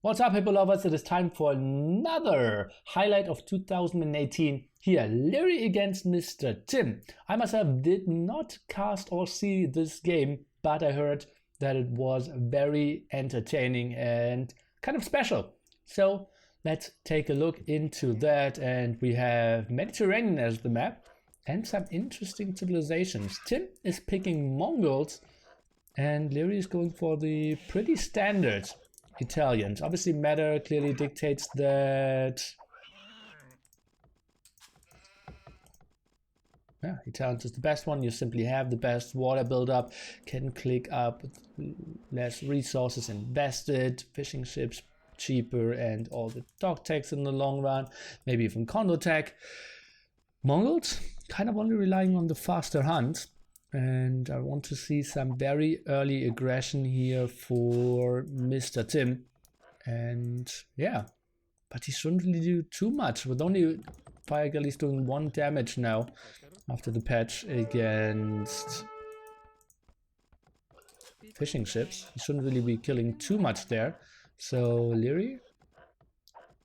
What's up, Hippo lovers? It is time for another highlight of 2018 here. Liereyy against Mr. Tim. I myself did not cast or see this game, but I heard that it was very entertaining and kind of special. So let's take a look into that. And we have Mediterranean as the map and some interesting civilizations. Tim is picking Mongols and Liereyy is going for the pretty standard Italians. Obviously, meta clearly dictates that Italians is the best one. You simply have the best water buildup, can click up with less resources invested, fishing ships cheaper, and all the dog tags in the long run, maybe even condo tech. Mongols kind of only relying on the faster hunt. And I want to see some very early aggression here for Mr. Tim. And yeah, but he shouldn't really do too much. With only Fire Galleys doing 1 damage now after the patch against fishing ships. He shouldn't really be killing too much there. So Liereyy,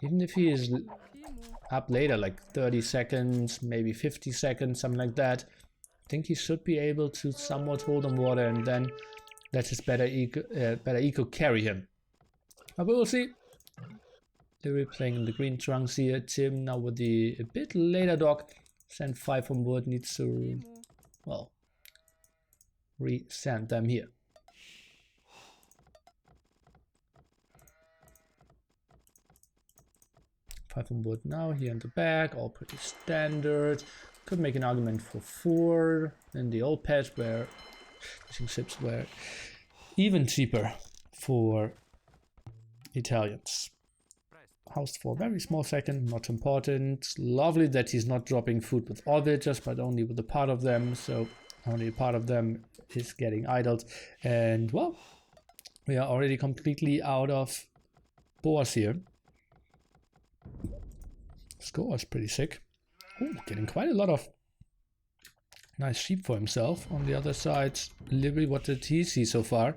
even if he is up later, like 30 seconds, maybe 50 seconds, something like that, I think he should be able to somewhat hold on water and then let his better eco carry him. But we'll see. Liereyy playing in the green trunks here. Tim now with the a bit later dock. Sand 5 from wood, needs to, well, re-sand them here. Five from wood now here in the back, all pretty standard. Could make an argument for 4 in the old patch where fishing ships were even cheaper for Italians. House for a very small second, not important. Lovely that he's not dropping food with all villagers, but only with a part of them. So only a part of them is getting idled. And well, we are already completely out of boars here. Score is pretty sick. Ooh, getting quite a lot of nice sheep for himself. On the other side, Liereyy, what did he see so far?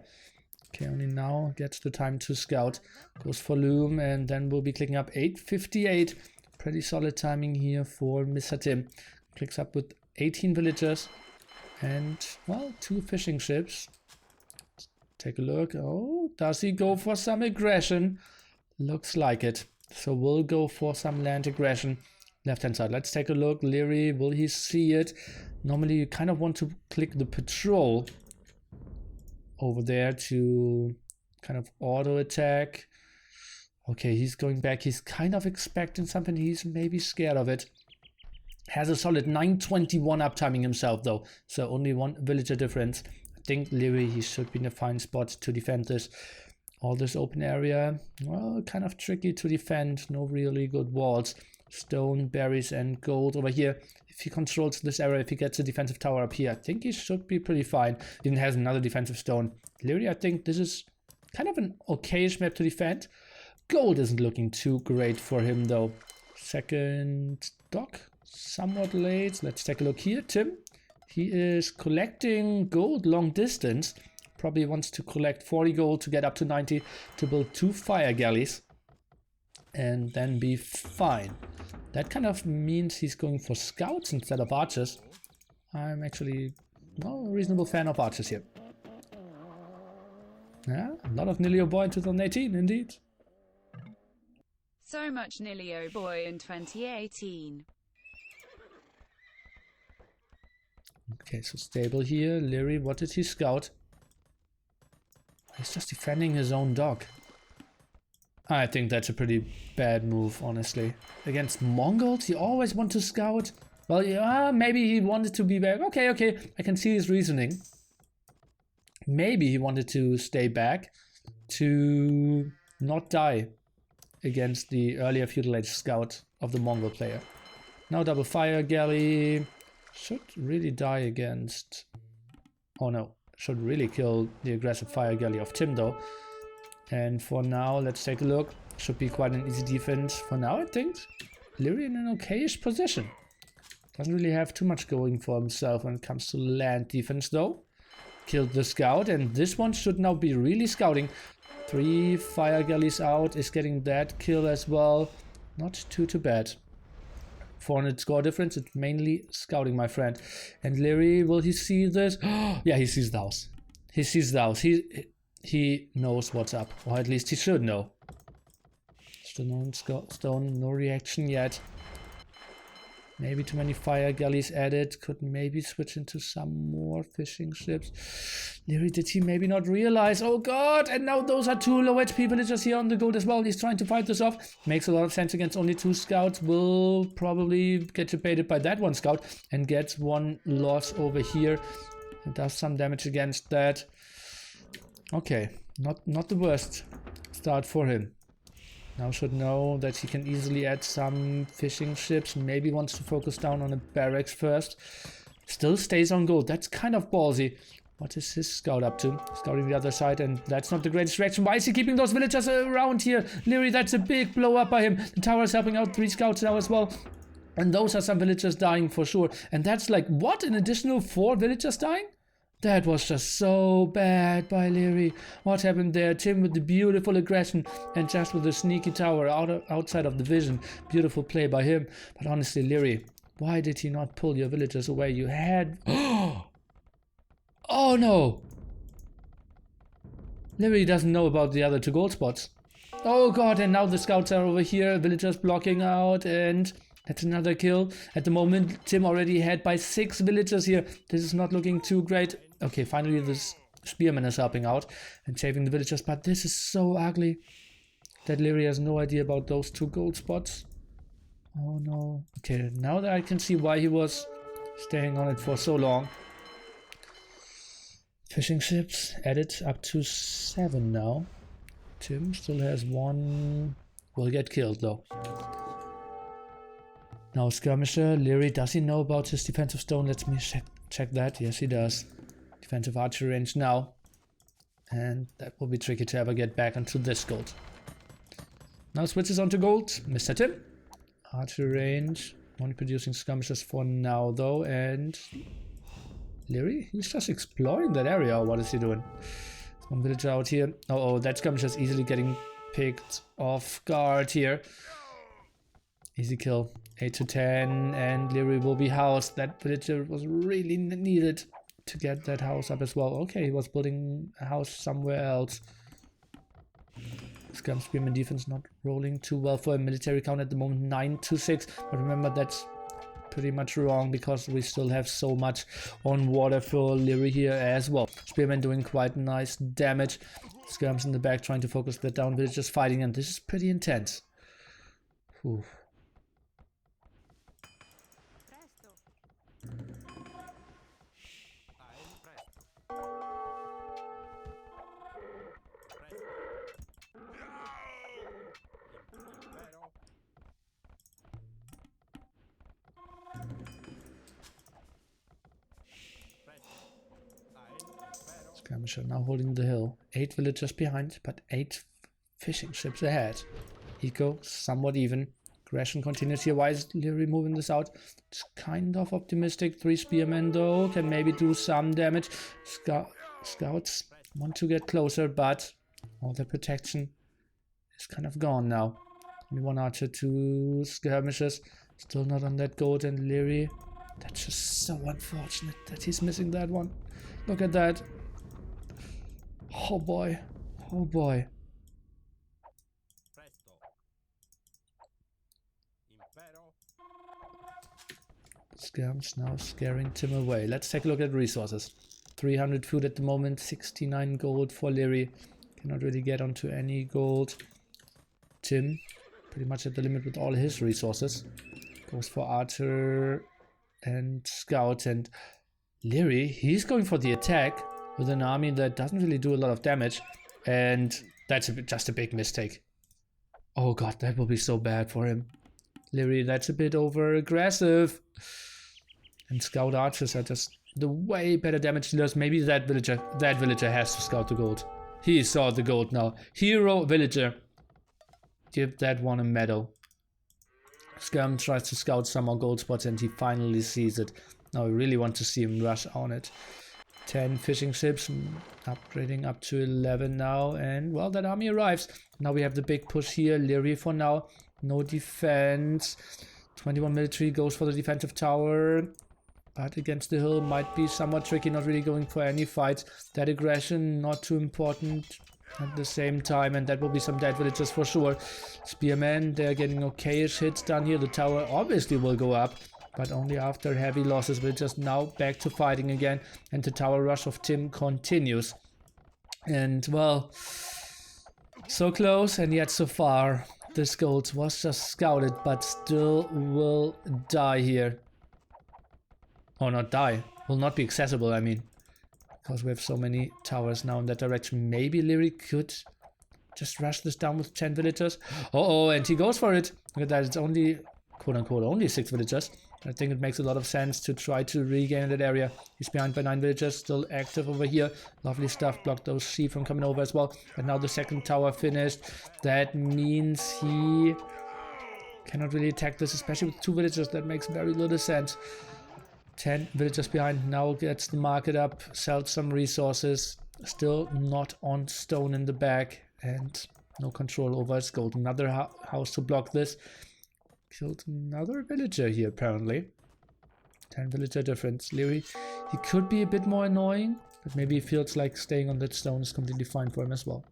Okay, only now gets the time to scout. Goes for loom and then we'll be clicking up 858. Pretty solid timing here for Mr. Tim. Clicks up with 18 villagers and, well, 2 fishing ships. Let's take a look. Oh, does he go for some aggression? Looks like it. So we'll go for some land aggression. Left hand side, let's take a look. Liereyy, will he see it? Normally you kind of want to click the patrol over there to kind of auto attack. Okay, he's going back. He's kind of expecting something. He's maybe scared of it. Has a solid 921 uptiming himself though, so only 1 villager difference. I think Liereyy, he should be in a fine spot to defend this. All this open area, well, kind of tricky to defend. No really good walls. Stone, berries, and gold over here. If he controls this area, if he gets a defensive tower up here, I think he should be pretty fine. Even has another defensive stone. Liereyy, I think this is kind of an okayish map to defend. Gold isn't looking too great for him though. Second dock, somewhat late. Let's take a look here. Tim, he is collecting gold long distance. Probably wants to collect 40 gold to get up to 90 to build 2 fire galleys and then be fine. That kind of means he's going for scouts instead of archers. I'm actually, well, a reasonable fan of archers here. Yeah, a lot of Nilio boy in 2018, indeed. So much Nilio boy in 2018. Okay, so stable here. Liereyy, what did he scout? He's just defending his own dog. I think that's a pretty bad move, honestly. Against Mongols, you always want to scout? Well, yeah, maybe he wanted to be back. Okay, I can see his reasoning. Maybe he wanted to stay back to not die against the earlier feudal age scout of the Mongol player. Now double fire galley. Should really die against... Oh no, should really kill the aggressive fire galley of Tim though. And for now, let's take a look. Should be quite an easy defense. For now, I think Liereyy in an okayish position. Doesn't really have too much going for himself when it comes to land defense though. Killed the scout, and this one should now be really scouting. 3 fire galleys out, is getting that kill as well. Not too bad. 400 score difference, it's mainly scouting, my friend. And Liereyy, will he see this? Yeah, he sees the house. He sees the house. He knows what's up, or at least he should know. Stone, no reaction yet. Maybe too many fire galleys added. Could maybe switch into some more fishing ships. Liereyy, did he maybe not realize? Oh god! And now those are 2 low HP villagers here on the goat as well. He's trying to fight this off. Makes a lot of sense against only 2 scouts. Will probably get debated by that 1 scout and gets 1 loss over here. It does some damage against that. Okay, not the worst start for him. Now should know that he can easily add some fishing ships. Maybe wants to focus down on a barracks first. Still stays on gold. That's kind of ballsy. What is his scout up to? Scouting the other side, and that's not the greatest reaction. Why is he keeping those villagers around here? Liereyy, that's a big blow up by him. The tower is helping out 3 scouts now as well. And those are some villagers dying for sure. And that's like, what? An additional 4 villagers dying? That was just so bad by Liereyy. What happened there? Tim with the beautiful aggression and just with the sneaky tower outside of the vision. Beautiful play by him. But honestly, Liereyy, why did he not pull your villagers away? You had... Oh no! Liereyy doesn't know about the other 2 gold spots. Oh god, and now the scouts are over here. Villagers blocking out, and... that's another kill. At the moment, Tim already had by 6 villagers here. This is not looking too great. Okay, finally this spearman is helping out and saving the villagers. But this is so ugly that Liereyy has no idea about those 2 gold spots. Oh no. Okay, now that I can see why he was staying on it for so long. Fishing ships added up to 7 now. Tim still has 1. Will get killed though. Now skirmisher, Liereyy, does he know about his defensive stone? Let me check that. Yes, he does. Defensive archery range now. And that will be tricky to ever get back onto this gold. Now switches onto gold. Mr. Tim. Archery range. Only producing skirmishers for now though. And Liereyy, he's just exploring that area. What is he doing? One villager out here. Oh, that skirmisher is easily getting picked off guard here. Easy kill. 8 to 10, and Liereyy will be housed. That villager was really needed to get that house up as well. Okay, he was building a house somewhere else. Scum Spearman defense not rolling too well for a military count at the moment, 9 to 6. But remember, that's pretty much wrong because we still have so much on water for Liereyy here as well. Spearman doing quite nice damage. Skirms in the back trying to focus that down. Villagers fighting, and this is pretty intense. Whew. Skirmisher now holding the hill. 8 villagers behind, but 8 fishing ships ahead. Eco somewhat even. Aggression continues here. Why is Liereyy moving this out? It's kind of optimistic. 3 spearmen though can maybe do some damage. Scouts want to get closer, but all their protection is kind of gone now. Only 1 archer, 2 skirmishers. Still not on that goat, and Liereyy. That's just so unfortunate that he's missing that one. Look at that. Oh boy. Oh boy. Skirms now scaring Tim away. Let's take a look at resources. 300 food at the moment, 69 gold for Liereyy. Cannot really get onto any gold. Tim, pretty much at the limit with all his resources. Goes for archer and scout, and Liereyy, he's going for the attack with an army that doesn't really do a lot of damage, and that's just a big mistake. Oh god, that will be so bad for him. Liereyy, that's a bit over aggressive. And scout archers are just the way better damage dealers. Maybe that villager has to scout the gold. He saw the gold now. Hero villager. Give that one a medal. Skirm tries to scout some more gold spots, and he finally sees it. Now I really want to see him rush on it. 10 fishing ships, upgrading up to 11 now, and well, that army arrives. Now we have the big push here. Liereyy for now, no defense. 21 military goes for the defensive tower, but against the hill might be somewhat tricky, not really going for any fights. That aggression, not too important at the same time, and that will be some dead villagers for sure. Spearmen, they're getting okayish hits done here. The tower obviously will go up, but only after heavy losses. We're just now back to fighting again, and the tower rush of Tim continues. And well, so close and yet so far. This gold was just scouted, but still will die here. Or not die, will not be accessible, I mean. Because we have so many towers now in that direction. Maybe Liereyy could just rush this down with 10 villagers. Uh-oh, and he goes for it. Look at that, it's only, quote-unquote, only 6 villagers. I think it makes a lot of sense to try to regain that area. He's behind by 9 villagers, still active over here. Lovely stuff, blocked those sheep from coming over as well. And now the second tower finished. That means he cannot really attack this, especially with 2 villagers. That makes very little sense. 10 villagers behind, now gets the market up, sells some resources. Still not on stone in the back, and no control over his gold. Another house to block this. Killed another villager here, apparently. 10 villager difference. Liereyy, he could be a bit more annoying, but maybe he feels like staying on that stone is completely fine for him as well.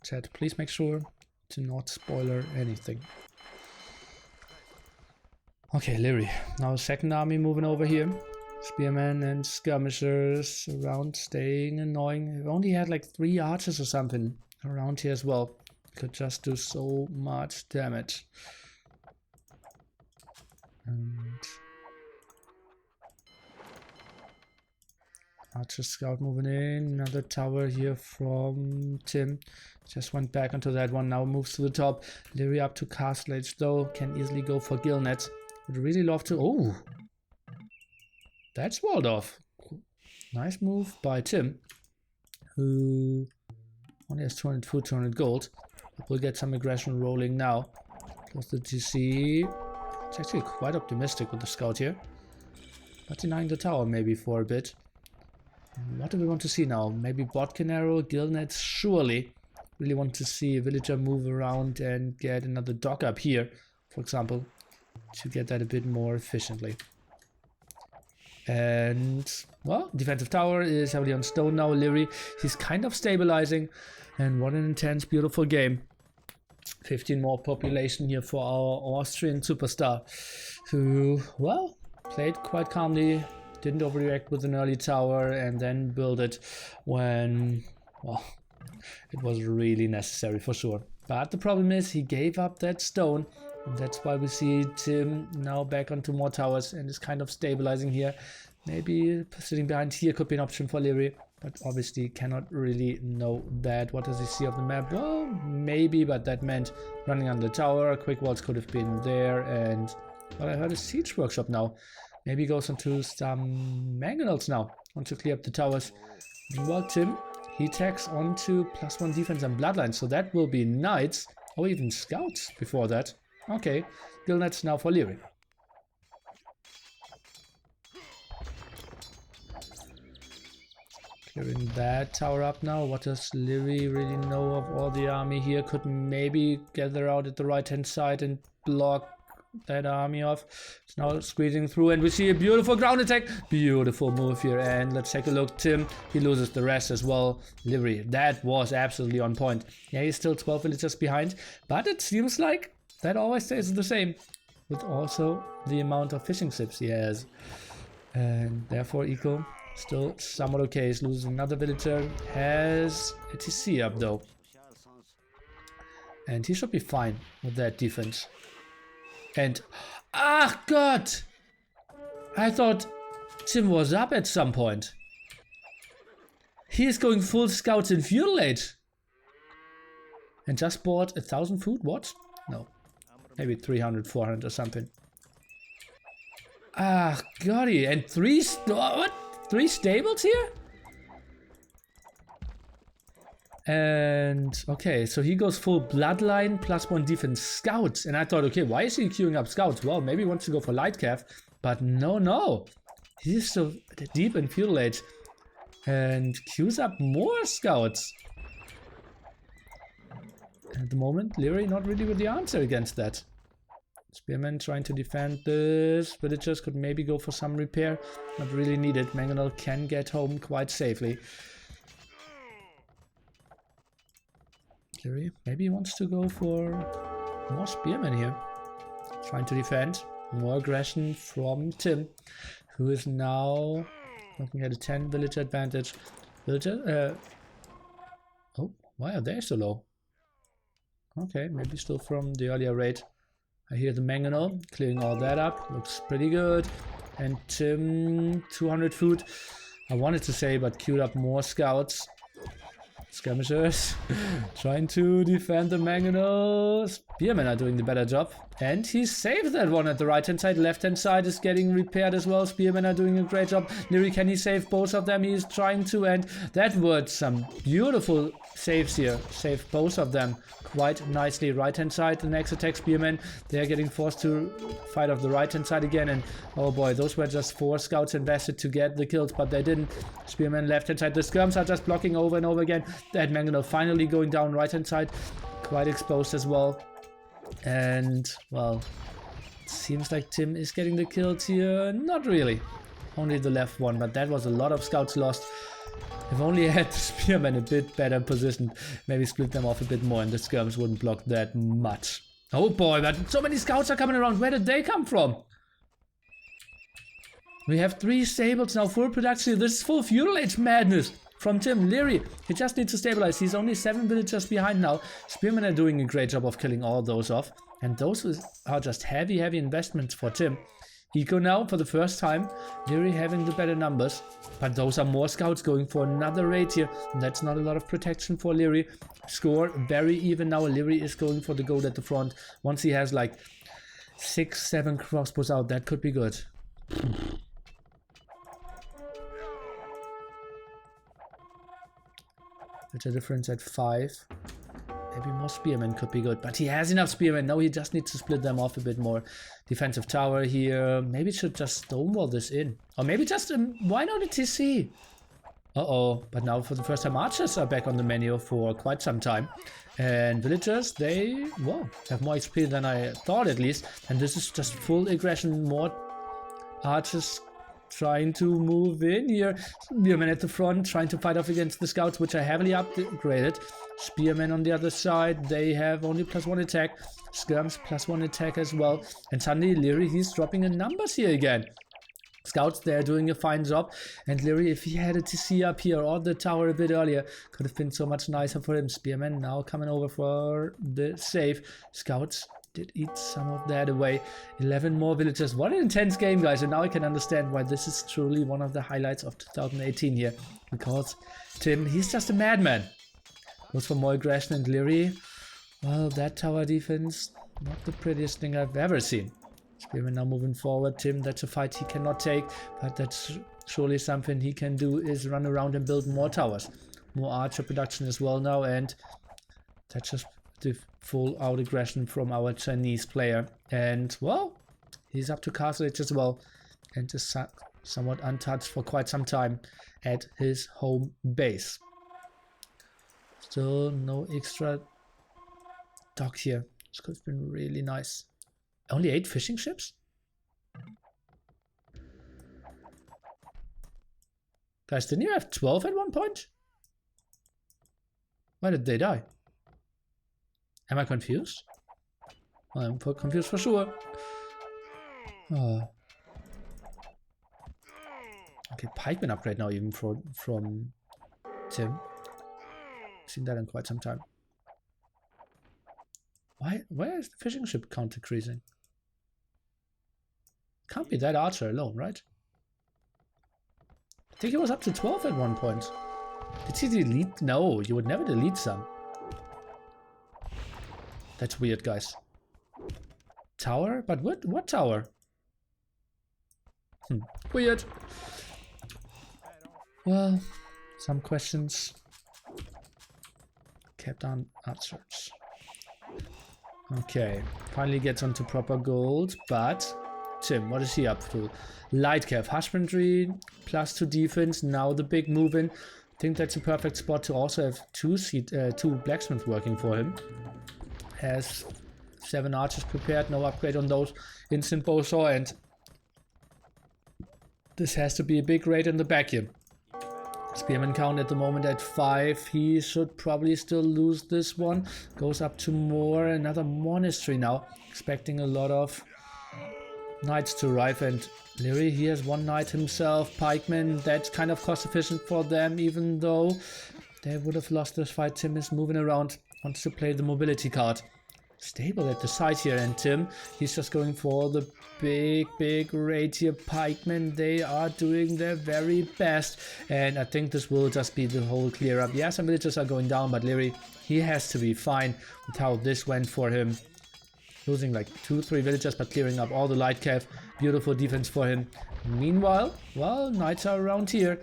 Chat, please make sure to not spoiler anything. Okay, Liereyy. Now second army moving over here. Spearmen and skirmishers around, staying annoying. We only had like 3 archers or something around here as well. Could just do so much damage. And Archer scout moving in. Another tower here from Tim. Just went back onto that one. Now moves to the top. Liereyy up to Castle Age though. Can easily go for Gillnet. Would really love to. Oh! That's walled off. Nice move by Tim, who only has 200 food, 200 gold. We'll get some aggression rolling now. Close the GC. It's actually quite optimistic with the scout here. But denying the tower maybe for a bit. What do we want to see now? Maybe Botkin arrow, Gillnet, surely. Really want to see a villager move around and get another dock up here, for example, to get that a bit more efficiently. And, well, defensive tower is heavily on stone now. Liereyy, he's kind of stabilizing. And what an intense, beautiful game. 15 more population here for our Austrian superstar, who, well, played quite calmly. Didn't overreact with an early tower and then build it when, well, it was really necessary for sure. But the problem is he gave up that stone, and that's why we see Tim now back onto more towers and is kind of stabilizing here. Maybe sitting behind here could be an option for Liereyy, but obviously cannot really know that. What does he see of the map? Well, maybe, but that meant running on the tower. Quick walls could have been there, and well, I heard a siege workshop now. Maybe goes onto some mangonels now. Want to clear up the towers. Meanwhile, Tim, he tags onto +1 defense and bloodlines, so that will be knights or even scouts before that. Okay, Gillnets now for Liereyy. Clearing that tower up now. What does Liereyy really know of all the army here? Could maybe gather out at the right hand side and block that army off. It's now squeezing through, and we see a beautiful ground attack. Beautiful move here, and let's take a look. Tim, he loses the rest as well. Liereyy, that was absolutely on point. Yeah, he's still 12 villagers behind, but it seems like that always stays the same, with also the amount of fishing ships he has. And therefore Eco still somewhat okay. He's losing another villager, has a TC up though, and he should be fine with that defense. And, ah, God! I thought Tim was up at some point. He is going full scouts in feudal age. And just bought 1,000 food? What? No. Maybe 300, 400 or something. Ah, golly. And what? 3 stables here? And okay, so he goes full bloodline plus 1 defense scouts. And I thought, okay, why is he queuing up scouts? Well, maybe he wants to go for light calf. But no. He's so deep in feudal age. And queues up more scouts. And at the moment, Liereyy not really with the answer against that. Spearman trying to defend this. Villagers could maybe go for some repair. Not really needed. Mangonel can get home quite safely. Liereyy maybe he wants to go for more spearmen here. Trying to defend. More aggression from Tim, who is now looking at a 10 villager advantage. Villager, oh, why are they so low? Okay, maybe still from the earlier raid. I hear the Mangonel clearing all that up. Looks pretty good. And Tim, 200 food. I wanted to say, but queued up more scouts. Skirmishers trying to defend the Mangonel. Spearmen are doing the better job. And he saved that one at the right hand side. Left hand side is getting repaired as well. Spearmen are doing a great job. Liereyy, can he save both of them? He is trying to, and that was some beautiful saves here. Saved both of them quite nicely. Right hand side, the next attack Spearmen. They are getting forced to fight off the right hand side again. And oh boy, those were just 4 scouts invested to get the kills, but they didn't. Spearmen left hand side. The skirms are just blocking over and over again. That Mangonel finally going down right hand side. Quite exposed as well. And well, it seems like Tim is getting the kills here. Not really. Only the left one, but that was a lot of scouts lost. If only I had the spearmen a bit better positioned, maybe split them off a bit more and the skirms wouldn't block that much. Oh boy, but so many scouts are coming around. Where did they come from? We have 3 stables now, full production. This is full feudal age madness from Tim. Liereyy, he just needs to stabilize. He's only 7 villagers behind now. Spearmen are doing a great job of killing all those off. And those are just heavy investments for Tim. Eco now for the first time. Liereyy having the better numbers. But those are more scouts going for another raid here. And that's not a lot of protection for Liereyy. Score very even now. Liereyy is going for the gold at the front. Once he has like 6, 7 crossbows out, that could be good. There's a difference at 5. Maybe more spearmen could be good, but he has enough spearmen. Now he just needs to split them off a bit more. Defensive tower here. Maybe should just stonewall this in. Or maybe just, why not a TC? Uh-oh, but now for the first time archers are back on the menu for quite some time. And villagers, they, well, have more XP than I thought at least. And this is just full aggression, more archers trying to move in here. Spearmen at the front, trying to fight off against the scouts, which are heavily upgraded. Spearmen on the other side, they have only +1 attack. Skirms +1 attack as well. And suddenly Liereyy, he's dropping in numbers here again. Scouts, they're doing a fine job. And Liereyy, if he had a TC up here or the tower a bit earlier, could have been so much nicer for him. Spearmen now coming over for the save. Scouts did eat some of that away. 11 more villagers. What an intense game, guys. And now I can understand why this is truly one of the highlights of 2018 here. Because Tim, he's just a madman. Goes for more aggression, and Liereyy, well, that tower defense, not the prettiest thing I've ever seen. Spearman now moving forward. Tim, that's a fight he cannot take, but that's surely something he can do, is run around and build more towers. More archer production as well now, and that's just the full out aggression from our Chinese player. And well, he's up to castle age as well, and is somewhat untouched for quite some time at his home base. Still no extra dock here. This could have been really nice. Only 8 fishing ships? Guys, didn't you have 12 at one point? Why did they die? Am I confused? I'm confused for sure. Oh. Okay, pikeman upgrade now even from Tim. Seen that in quite some time. Where is the fishing ship count decreasing? Can't be that archer alone, right? I think it was up to 12 at one point. Did he delete? No, you would never delete some. That's weird, guys. tower? But what tower? Weird. Well, some questions kept unanswered. Okay, finally gets onto proper gold, but Tim, what is he up to? Light Cav, husbandry, +2 defense, now the big move in. I think that's a perfect spot to also have two blacksmiths working for him. Has 7 archers prepared, no upgrade on those. Instant bow saw, and this has to be a big raid in the back here. Spearman count at the moment at 5. He should probably still lose this one. Goes up to more. Another monastery now. Expecting a lot of knights to arrive. And Liereyy, he has 1 knight himself. Pikemen, that's kind of cost efficient for them, even though they would have lost this fight. Tim is moving around. Wants to play the mobility card. Stable at the side here, and Tim, he's just going for the big raid here. Pikemen, they are doing their very best, and I think this will just be the whole clear up. Yeah, some villagers are going down, but Liereyy, he has to be fine with how this went for him. Losing like 2-3 villagers, but clearing up all the light cav. Beautiful defense for him. Meanwhile, well, knights are around here,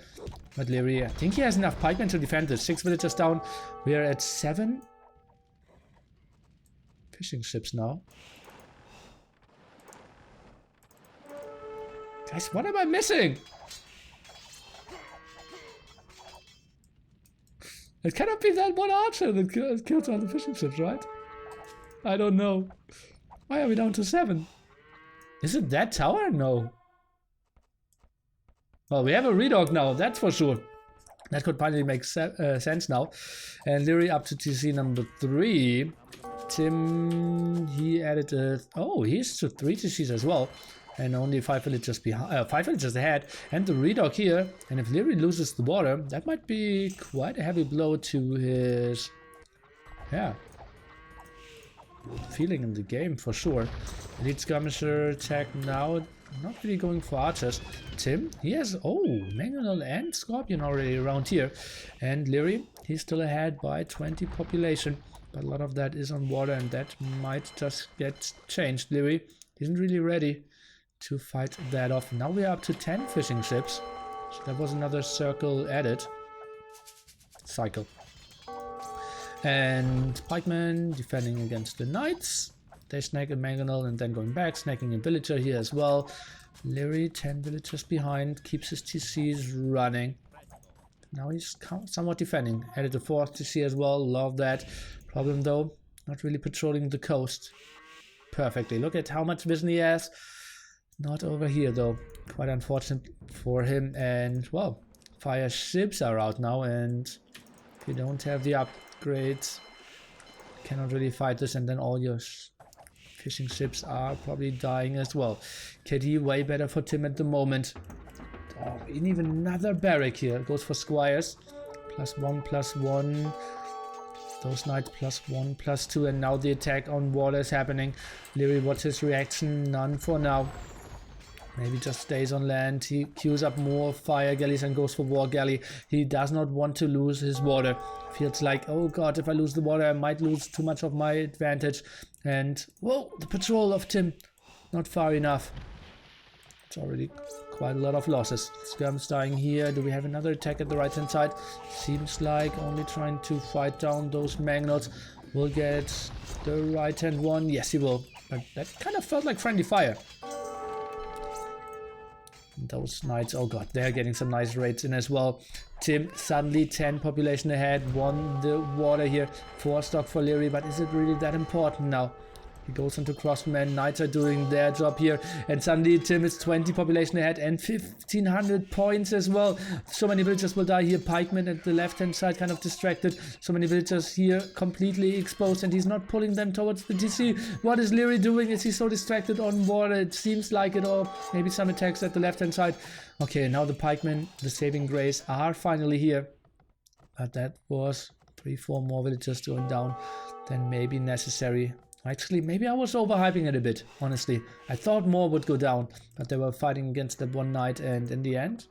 but Liereyy, I think he has enough pikemen to defend this. 6 villagers down. We are at 7 fishing ships now. Guys, what am I missing? It cannot be that one archer that kills all the fishing ships, right? I don't know. Why are we down to 7? Is it that tower? No. Well, we have a redog now, that's for sure. That could finally make sense now. And Liereyy up to TC number 3. Tim, he added he's to 3 TCs as well, and only 5 villagers behind, 5 villagers ahead, and the redog here. And if Liereyy loses the water, that might be quite a heavy blow to his, feeling in the game for sure. Elite skirmisher attack now, not really going for archers. Tim, he has Mangonel and Scorpion already around here, and Liereyy, he's still ahead by 20 population. But a lot of that is on water, and that might just get changed. Liereyy isn't really ready to fight that off. Now we are up to 10 fishing ships. So that was another circle added. Cycle. And pikemen defending against the knights. They snag a mangonel and then going back, snagging a villager here as well. Liereyy, 10 villagers behind, keeps his TCs running. Now he's somewhat defending. Added a 4th TC as well, love that. Problem though, not really patrolling the coast perfectly. Look at how much vision he has. Not over here though. Quite unfortunate for him. And well, fire ships are out now, and if you don't have the upgrades, cannot really fight this, and then all your fishing ships are probably dying as well. KD way better for Tim at the moment. Oh, and even another barrack here. Goes for squires. +1/+1. Those knights +1/+2, and now the attack on water is happening. Liereyy, what's his reaction? None for now. Maybe just stays on land. He queues up more fire galleys and goes for war galley. He does not want to lose his water. Feels like, oh god, if I lose the water, I might lose too much of my advantage. And, whoa, the patrol of Tim. Not far enough. It's already quite a lot of losses. Skirms dying here. Do we have another attack at the right hand side? Seems like only trying to fight down those Magnots. Will get the right hand one. Yes, he will. But that kind of felt like friendly fire. And those knights, oh god, they're getting some nice raids in as well. Tim suddenly 10 population ahead. Won the water here. 4 stock for Liereyy, but is it really that important now? He goes into crossman. Knights are doing their job here, and suddenly Tim is 20 population ahead and 1500 points as well. So many villagers will die here. Pikemen at the left hand side kind of distracted. So many villagers here completely exposed, and he's not pulling them towards the DC. What is Liereyy doing? Is he so distracted on water? It seems like it, or maybe some attacks at the left hand side. Okay, now the pikemen, the saving grace, are finally here, but that was 3-4 more villagers going down than maybe necessary. Actually, maybe I was overhyping it a bit, honestly. I thought more would go down, but they were fighting against that one knight, and in the end,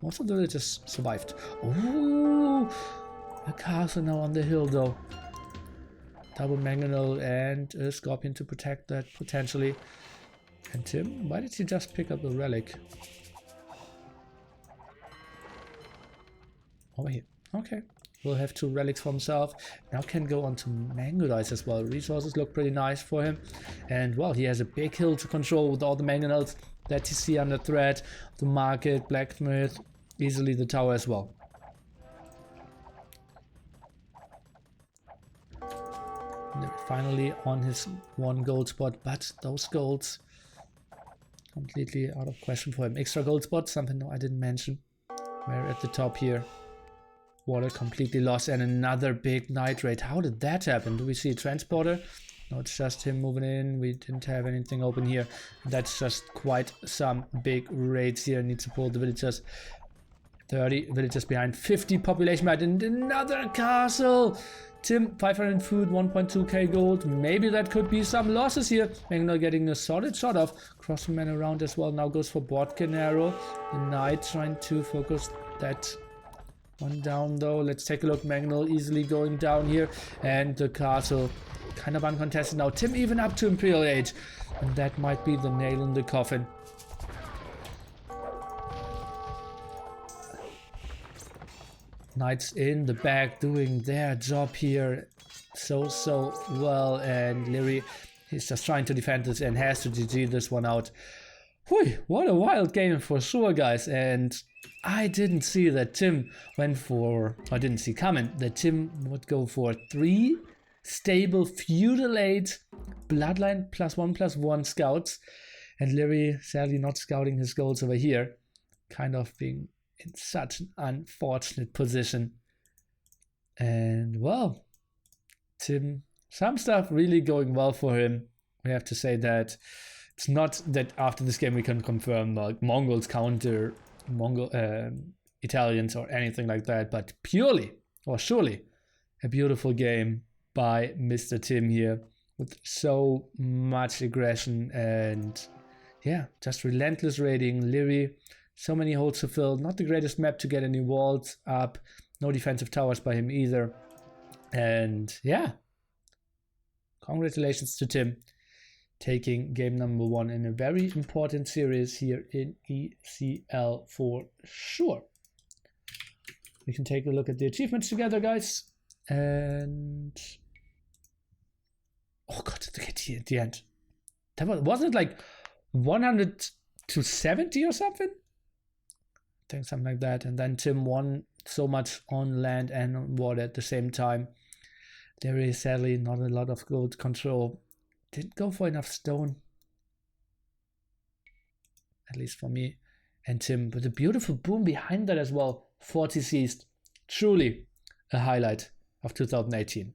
most of the villagers survived. Oh, a castle now on the hill, though. double mangonel and a scorpion to protect that potentially. And Tim, why did he just pick up a relic? Over here. Okay. Will have 2 relics for himself. Now can go on to mango dice as well. Resources look pretty nice for him. And well, he has a big hill to control with all the mangonels that you see under threat. The market, blacksmith, easily the tower as well. Finally on his 1 gold spot, but those golds completely out of question for him. Extra gold spot, something I didn't mention. We're at the top here. Water completely lost and another big night raid. How did that happen? Do we see a transporter? No, it's just him moving in. We didn't have anything open here. That's just quite some big raids here. Need to pull the villagers. 30 villagers behind, 50 population behind, and another castle. Tim, 500 food, 1.2k gold. Maybe that could be some losses here. Magna getting a solid shot off. Crossing man around as well. Now goes for Bodkin arrow. The knight trying to focus that one down though. Let's take a look. Magnol easily going down here. And the castle kind of uncontested now. Tim even up to Imperial Age. And that might be the nail in the coffin. Knights in the back doing their job here so well, and Liereyy is just trying to defend this and has to GG this one out. Whew, what a wild game for sure, guys. And I didn't see that Tim went for, I didn't see coming that Tim would go for 3 stable feudal 8 bloodline +1/+1 scouts, and Liereyy sadly not scouting his goals over here, kind of being in such an unfortunate position. And well, Tim, some stuff really going well for him. We have to say that it's not that after this game we can confirm like Mongols counter Italians or anything like that, but purely or surely a beautiful game by Mr. Tim here with so much aggression and yeah, just relentless raiding. Liereyy, so many holes to fill. Not the greatest map to get any walls up. No defensive towers by him either. And yeah, congratulations to Tim taking game number 1 in a very important series here in ECL for sure. We can take a look at the achievements together, guys. And oh god, look at here at the end. That wasn't it like 100 to 70 or something? I think something like that. And then Tim won so much on land and on water at the same time. There is sadly not a lot of gold control. Didn't go for enough stone, at least for me and Tim. But a beautiful boom behind that as well. 40 seized. Truly a highlight of 2018.